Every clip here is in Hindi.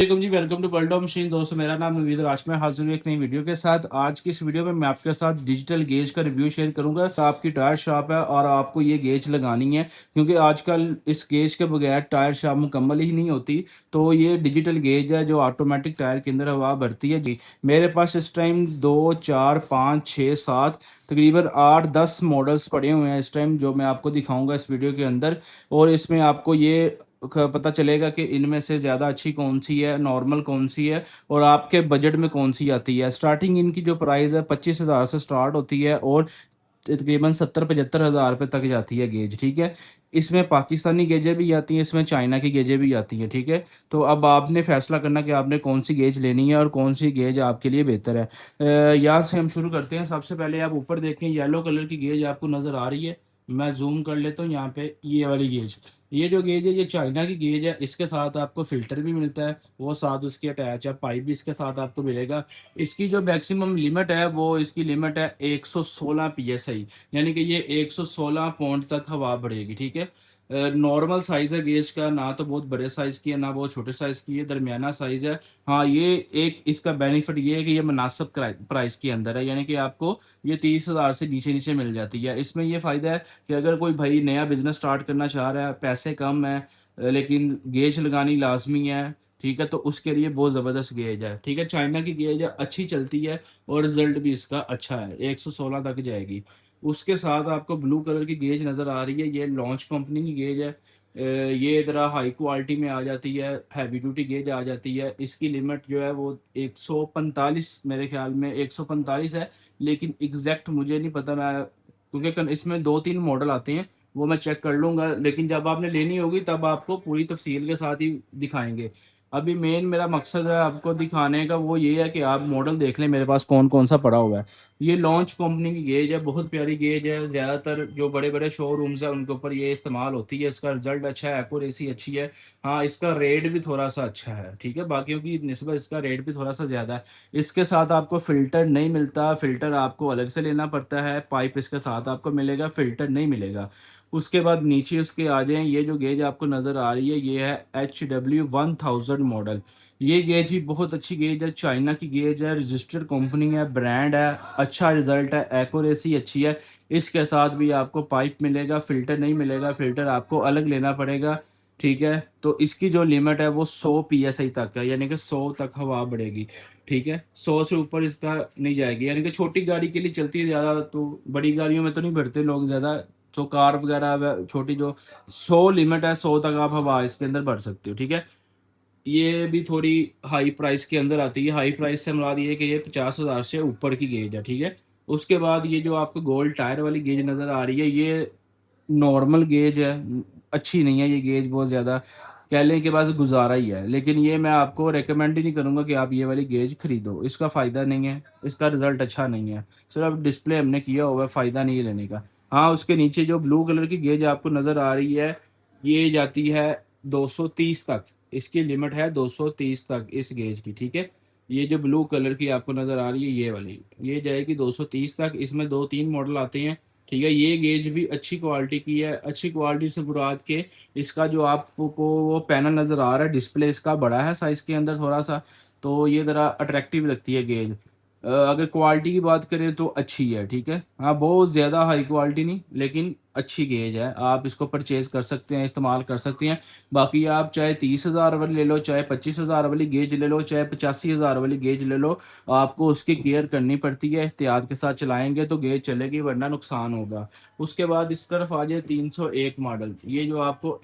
वेलकम जी, welcome to world of machine. दोस्तों, मेरा नाम नवीद राज में हाजिर हूँ एक नई वीडियो के साथ। आज की इस वीडियो में मैं आपके साथ डिजिटल गेज का रिव्यू शेयर करूंगा। तो आपकी टायर शॉप है और आपको ये गेज लगानी है, क्योंकि आजकल इस गेज के बगैर टायर शॉप मुकम्मल ही नहीं होती। तो ये डिजिटल गेज है जो ऑटोमेटिक टायर के अंदर हवा भरती है जी। मेरे पास इस टाइम 2, 4, 5, 6, 7 तकरीबन 8, 10 मॉडल्स पड़े हुए हैं इस टाइम, जो मैं आपको दिखाऊंगा इस वीडियो के अंदर। और इसमें आपको ये पता चलेगा कि इनमें से ज़्यादा अच्छी कौन सी है, नॉर्मल कौन सी है और आपके बजट में कौन सी आती है। स्टार्टिंग इनकी जो प्राइस है 25,000 से स्टार्ट होती है और तकरीबन 70-75 हज़ार रुपये तक जाती है गेज। ठीक है, इसमें पाकिस्तानी गेजें भी आती हैं, इसमें चाइना की गेजें भी आती हैं। ठीक है, तो अब आपने फैसला करना कि आपने कौन सी गेज लेनी है और कौन सी गेज आपके लिए बेहतर है। यहाँ से हम शुरू करते हैं। सबसे पहले आप ऊपर देखें, येलो कलर की गेज आपको नज़र आ रही है। मैं जूम कर लेता हूँ यहाँ पे, ये वाली गेज। ये जो गेज है ये चाइना की गेज है। इसके साथ आपको फिल्टर भी मिलता है, वो साथ उसकी अटैच है, पाइप भी इसके साथ आपको मिलेगा। इसकी जो मैक्सिमम लिमिट है वो इसकी लिमिट है 116 PSI, यानी कि ये 116 पॉइंट तक हवा बढ़ेगी। ठीक है, नॉर्मल साइज है गेज का, ना तो बहुत बड़े साइज की है ना बहुत छोटे साइज की है, दरमियाना साइज है। हाँ, ये एक इसका बेनिफिट ये है कि ये मुनासिब प्राइस के अंदर है, यानी कि आपको ये 30,000 से नीचे नीचे मिल जाती है। इसमें ये फायदा है कि अगर कोई भाई नया बिजनेस स्टार्ट करना चाह रहा है, पैसे कम है लेकिन गेज लगानी लाजमी है, ठीक है, तो उसके लिए बहुत ज़बरदस्त गेज है। ठीक है, चाइना की गेज है, अच्छी चलती है और रिजल्ट भी इसका अच्छा है, 116 तक जाएगी। उसके साथ आपको ब्लू कलर की गेज नज़र आ रही है, ये लॉन्च कंपनी की गेज है। ये ज़रा हाई क्वालिटी में आ जाती है, हैवी ड्यूटी गेज आ जाती है। इसकी लिमिट जो है वो 145, मेरे ख्याल में 145 है, लेकिन एग्जैक्ट मुझे नहीं पता। मैं क्योंकि इसमें 2-3 मॉडल आते हैं, वो मैं चेक कर लूँगा, लेकिन जब आपने लेनी होगी तब आपको पूरी तफसील के साथ ही दिखाएंगे। अभी मेन मेरा मकसद है आपको दिखाने का, वो ये है कि आप मॉडल देख लें मेरे पास कौन कौन सा पड़ा हुआ है। ये लॉन्च कंपनी की गेज है, बहुत प्यारी गेज है। ज़्यादातर जो बड़े बड़े शोरूम्स है उनके ऊपर ये इस्तेमाल होती है। इसका रिजल्ट अच्छा है, एक्यूरेसी अच्छी है। हाँ, इसका रेट भी थोड़ा सा अच्छा है। ठीक है, बाकियों की निस्बत इसका रेट भी थोड़ा सा ज़्यादा है। इसके साथ आपको फ़िल्टर नहीं मिलता, फ़िल्टर आपको अलग से लेना पड़ता है। पाइप इसके साथ आपको मिलेगा, फ़िल्टर नहीं मिलेगा। उसके बाद नीचे उसके आ जाएँ, ये जो गेज आपको नज़र आ रही है ये है HW1000 मॉडल। ये गेज भी बहुत अच्छी गेज है, चाइना की गेज है, रजिस्टर्ड कंपनी है, ब्रांड है, अच्छा रिजल्ट है, एक्यूरेसी अच्छी है। इसके साथ भी आपको पाइप मिलेगा, फ़िल्टर नहीं मिलेगा, फ़िल्टर आपको अलग लेना पड़ेगा। ठीक है, तो इसकी जो लिमिट है वो 100 PSI तक है, यानी कि 100 तक हवा बढ़ेगी। ठीक है, 100 से ऊपर इसका नहीं जाएगी, यानी कि छोटी गाड़ी के लिए चलती है ज़्यादा, तो बड़ी गाड़ियों में तो नहीं भरते लोग ज़्यादा। तो कार वगैरह छोटी जो 100 लिमिट है, 100 तक आप हवा इसके अंदर भर सकते हो। ठीक है, ये भी थोड़ी हाई प्राइस के अंदर आती है। हाई प्राइस से मुराद ये है कि ये 50,000 से ऊपर की गेज है। ठीक है, उसके बाद ये जो आपको गोल्ड टायर वाली गेज नज़र आ रही है ये नॉर्मल गेज है, अच्छी नहीं है ये गेज, बहुत ज़्यादा कह लें कि बस गुजारा ही है। लेकिन ये मैं आपको रेकमेंड ही नहीं करूँगा कि आप ये वाली गेज खरीदो, इसका फ़ायदा नहीं है, इसका रिज़ल्ट अच्छा नहीं है। सिर्फ डिस्प्ले हमने किया हुआ है, फ़ायदा नहीं है लेने का। हाँ, उसके नीचे जो ब्लू कलर की गेज आपको नज़र आ रही है ये जाती है 230 तक। इसकी लिमिट है 230 तक इस गेज की। ठीक है, ये जो ब्लू कलर की आपको नज़र आ रही है ये वाली, ये जाएगी 230 तक। इसमें 2-3 मॉडल आते हैं। ठीक है, ये गेज भी अच्छी क्वालिटी की है। अच्छी क्वालिटी से मुराद के इसका जो आपको वो पैनल नज़र आ रहा है, डिस्प्ले इसका बड़ा है साइज़ के अंदर थोड़ा सा, तो ये ज़रा अट्रैक्टिव लगती है गेज। अगर क्वालिटी की बात करें तो अच्छी है। ठीक है, हाँ, बहुत ज़्यादा हाई क्वालिटी नहीं, लेकिन अच्छी गेज है, आप इसको परचेज कर सकते हैं, इस्तेमाल कर सकते हैं। बाकी आप चाहे 30,000 वाली ले लो, चाहे 25,000 वाली गेज ले लो, चाहे 85,000 वाली गेज ले लो, आपको उसकी केयर करनी पड़ती है। एहतियात के साथ चलाएंगे तो गेज चलेगी, वरना नुकसान होगा। उसके बाद इस तरफ आ जाए 301 मॉडल, ये जो आपको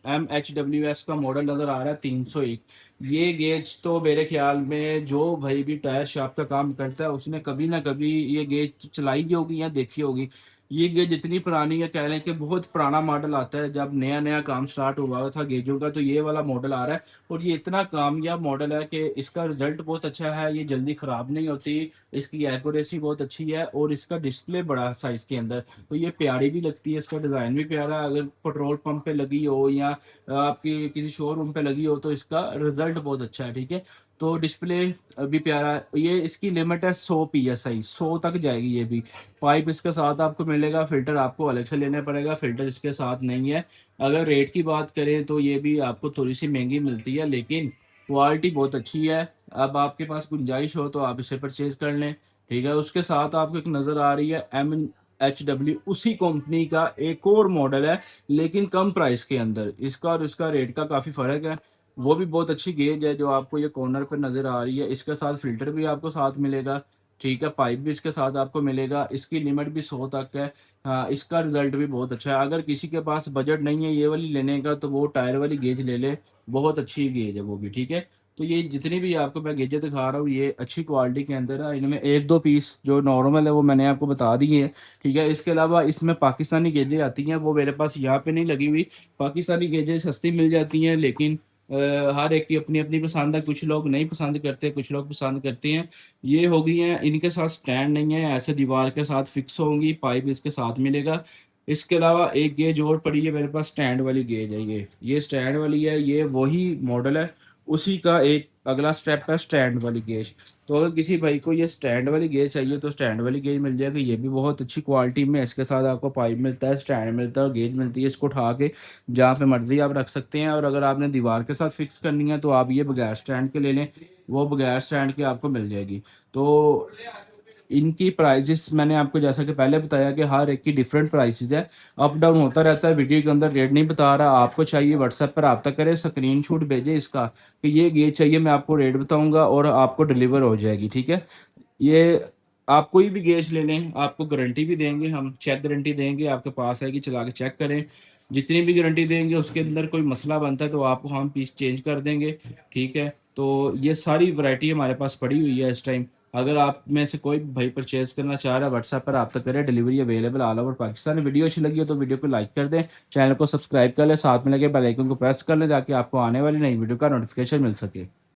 MHWS का मॉडल नज़र आ रहा है 301। ये गेज तो मेरे ख्याल में जो भाई भी टायर शॉप का काम करता है उसने कभी ना कभी ये गेज चलाई भी होगी या देखी होगी। ये गेज इतनी पुरानी है, कह लें कि बहुत पुराना मॉडल आता है। जब नया नया काम स्टार्ट हुआ था गेजों का तो ये वाला मॉडल आ रहा है, और ये इतना कामयाब मॉडल है कि इसका रिजल्ट बहुत अच्छा है, ये जल्दी ख़राब नहीं होती, इसकी एक्यूरेसी बहुत अच्छी है और इसका डिस्प्ले बड़ा साइज़ के अंदर, तो ये प्यारी भी लगती है। इसका डिज़ाइन भी प्यारा है। अगर पेट्रोल पंप पे लगी हो या आपकी किसी शोरूम पे लगी हो तो इसका रिजल्ट बहुत अच्छा है। ठीक है, तो डिस्प्ले भी प्यारा है। ये इसकी लिमिट है 100 PSI, 100 तक जाएगी ये भी। पाइप इसके साथ आपको मिलेगा, फिल्टर आपको अलग से लेना पड़ेगा, फिल्टर इसके साथ नहीं है। अगर रेट की बात करें तो ये भी आपको थोड़ी सी महंगी मिलती है, लेकिन क्वालिटी बहुत अच्छी है। अब आपके पास गुंजाइश हो तो आप इसे परचेज कर लें, ठीक है। उसके साथ आपको एक नज़र आ रही है MHW, उसी कंपनी का एक और मॉडल है लेकिन कम प्राइस के अंदर। इसका और इसका रेट का काफ़ी फ़र्क है। वो भी बहुत अच्छी गेज है जो आपको ये कॉर्नर पर नज़र आ रही है। इसके साथ फ़िल्टर भी आपको साथ मिलेगा, ठीक है। पाइप भी इसके साथ आपको मिलेगा। इसकी लिमिट भी 100 तक है। हाँ, इसका रिज़ल्ट भी बहुत अच्छा है। अगर किसी के पास बजट नहीं है ये वाली लेने का तो वो टायर वाली गेज ले ले, बहुत अच्छी गेज है वो भी, ठीक है। तो ये जितनी भी आपको मैं गेजें दिखा रहा हूँ ये अच्छी क्वालिटी के अंदर है। इनमें एक दो पीस जो नॉर्मल है वो मैंने आपको बता दी है, ठीक है। इसके अलावा इसमें पाकिस्तानी गेजें आती हैं, वो मेरे पास यहाँ पे नहीं लगी हुई। पाकिस्तानी गेजें सस्ती मिल जाती हैं लेकिन हर एक की अपनी अपनी पसंद है। कुछ लोग नहीं पसंद करते, कुछ लोग पसंद करते हैं। ये हो गई हैं, इनके साथ स्टैंड नहीं है, ऐसे दीवार के साथ फिक्स होंगी, पाइप इसके साथ मिलेगा। इसके अलावा एक गेज और पड़ी है मेरे पास, स्टैंड वाली गेज है ये स्टैंड वाली है। ये वही मॉडल है, उसी का एक अगला स्टेप है स्टैंड वाली गेज। तो अगर किसी भाई को ये स्टैंड वाली गेज चाहिए तो स्टैंड वाली गेज मिल जाएगी। ये भी बहुत अच्छी क्वालिटी में, इसके साथ आपको पाइप मिलता है, स्टैंड मिलता है और गेज मिलती है। इसको उठा के जहाँ पे मर्जी आप रख सकते हैं। और अगर आपने दीवार के साथ फिक्स करनी है तो आप ये बगैर स्टैंड के ले लें, वो बगैर स्टैंड के आपको मिल जाएगी। तो इनकी प्राइजेस मैंने आपको जैसा कि पहले बताया कि हर एक की डिफरेंट प्राइसेस है, अप डाउन होता रहता है। वीडियो के अंदर रेट नहीं बता रहा, आपको चाहिए व्हाट्सएप पर रब्ता करें, स्क्रीनशॉट भेजें इसका कि ये गेज चाहिए, मैं आपको रेट बताऊंगा और आपको डिलीवर हो जाएगी, ठीक है। ये आप कोई भी गेज ले लें, आपको गारंटी भी देंगे, हम चेक गारंटी देंगे, आपके पास आएगी, चला के चेक करें। जितनी भी गारंटी देंगे उसके अंदर कोई मसला बनता है तो आपको हम पीस चेंज कर देंगे, ठीक है। तो ये सारी वैरायटी हमारे पास पड़ी हुई है इस टाइम। अगर आप में से कोई भाई परचेज करना चाह रहा है व्हाट्सएप पर रब्ता करें, delivery available all over Pakistan. Video अच्छी लगी हो तो वीडियो को लाइक कर दें, चैनल को सब्सक्राइब कर लें, साथ में लगे बेल आइकन को प्रेस कर लें ताकि आपको आने वाली नई वीडियो का नोटिफिकेशन मिल सके।